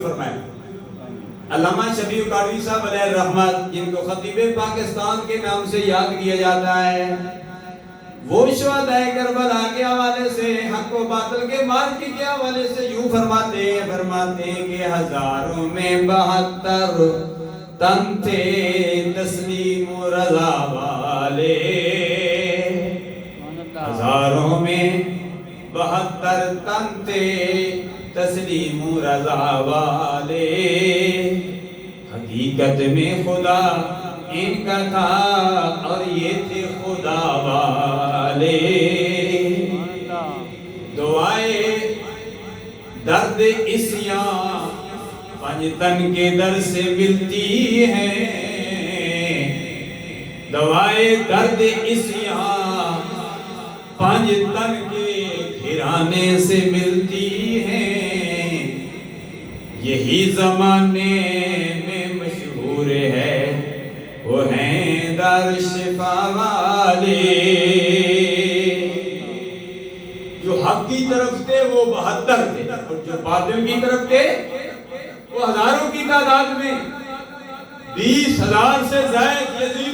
فرمائے علامہ شبیر قادری صاحب علیہ الرحمت، جن کو خطیب پاکستان کے نام سے یاد کیا جاتا ہے، وہ شہدائے کربلا کے حوالے سے، حق و باطل کے مارکے کے حوالے سے یوں فرماتے ہیں کہ ہزاروں میں 72 تن تھے تسلیم و رضا والے، ہزاروں میں 72 تن تھے تسلیم و رضا والے، حقیقت میں خدا ان کا تھا اور یہ تھے خدا والے، دعائے درد عصیاں پنجتن کے در سے ملتی ہیں، دعائے درد عصیاں پنجتن کے گھرانے سے ملتی ہیں، یہی زمانے میں مشہور ہے وہ ہیں دار شفا والے، جو حق کی طرف تھے وہ 72 تھے اور جو باطل کی طرف تھے وہ ہزاروں کی تعداد میں 20,000 سے زائد یزید